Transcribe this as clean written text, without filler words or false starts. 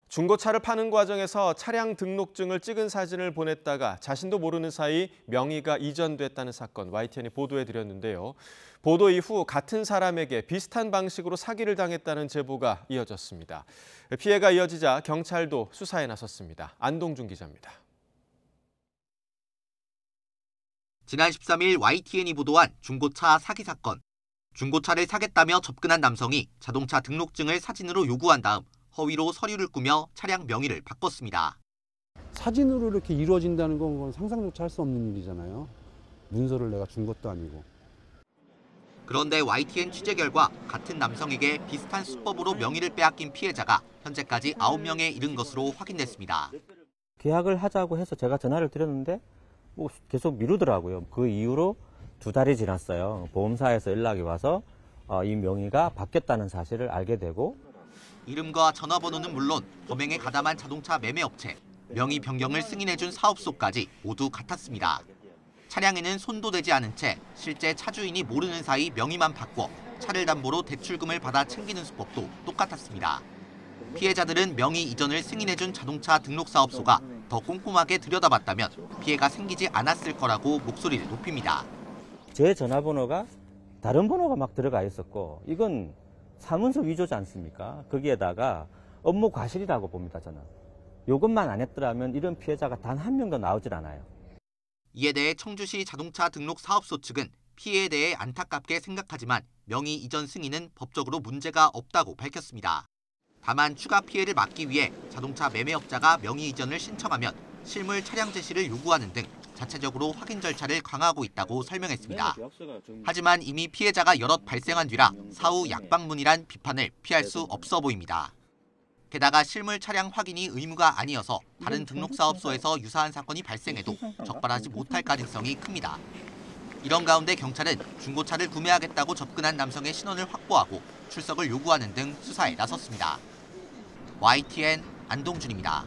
중고차를 파는 과정에서 차량 등록증을 찍은 사진을 보냈다가 자신도 모르는 사이 명의가 이전됐다는 사건 YTN이 보도해드렸는데요. 보도 이후 같은 사람에게 비슷한 방식으로 사기를 당했다는 제보가 이어졌습니다. 피해가 이어지자 경찰도 수사에 나섰습니다. 안동준 기자입니다. 지난 13일 YTN이 보도한 중고차 사기 사건. 중고차를 사겠다며 접근한 남성이 자동차 등록증을 사진으로 요구한 다음 허위로 서류를 꾸며 차량 명의를 바꿨습니다. 사진으로 이렇게 이루어진다는 건 상상조차 할 수 없는 일이잖아요. 문서를 내가 준 것도 아니고. 그런데 YTN 취재 결과 같은 남성에게 비슷한 수법으로 명의를 빼앗긴 피해자가 현재까지 9명에 이른 것으로 확인됐습니다. 계약을 하자고 해서 제가 전화를 드렸는데 계속 미루더라고요. 그 이후로 2달이 지났어요. 보험사에서 연락이 와서 이 명의가 바뀌었다는 사실을 알게 되고, 이름과 전화번호는 물론 범행에 가담한 자동차 매매업체, 명의 변경을 승인해준 사업소까지 모두 같았습니다. 차량에는 손도 대지 않은 채 실제 차주인이 모르는 사이 명의만 바꿔 차를 담보로 대출금을 받아 챙기는 수법도 똑같았습니다. 피해자들은 명의 이전을 승인해준 자동차 등록사업소가 더 꼼꼼하게 들여다봤다면 피해가 생기지 않았을 거라고 목소리를 높입니다. 제 전화번호가 다른 번호가 막 들어가 있었고, 이건 사문서 위조지 않습니까? 거기에다가 업무 과실이라고 봅니다, 저는. 이것만 안 했더라면 이런 피해자가 단 한 명도 나오질 않아요. 이에 대해 청주시 자동차 등록 사업소 측은 피해에 대해 안타깝게 생각하지만 명의 이전 승인은 법적으로 문제가 없다고 밝혔습니다. 다만 추가 피해를 막기 위해 자동차 매매업자가 명의 이전을 신청하면 실물 차량 제시를 요구하는 등 자체적으로 확인 절차를 강화하고 있다고 설명했습니다. 하지만 이미 피해자가 여럿 발생한 뒤라 사후 약방문이란 비판을 피할 수 없어 보입니다. 게다가 실물 차량 확인이 의무가 아니어서 다른 등록사업소에서 유사한 사건이 발생해도 적발하지 못할 가능성이 큽니다. 이런 가운데 경찰은 중고차를 구매하겠다고 접근한 남성의 신원을 확보하고 출석을 요구하는 등 수사에 나섰습니다. YTN 안동준입니다.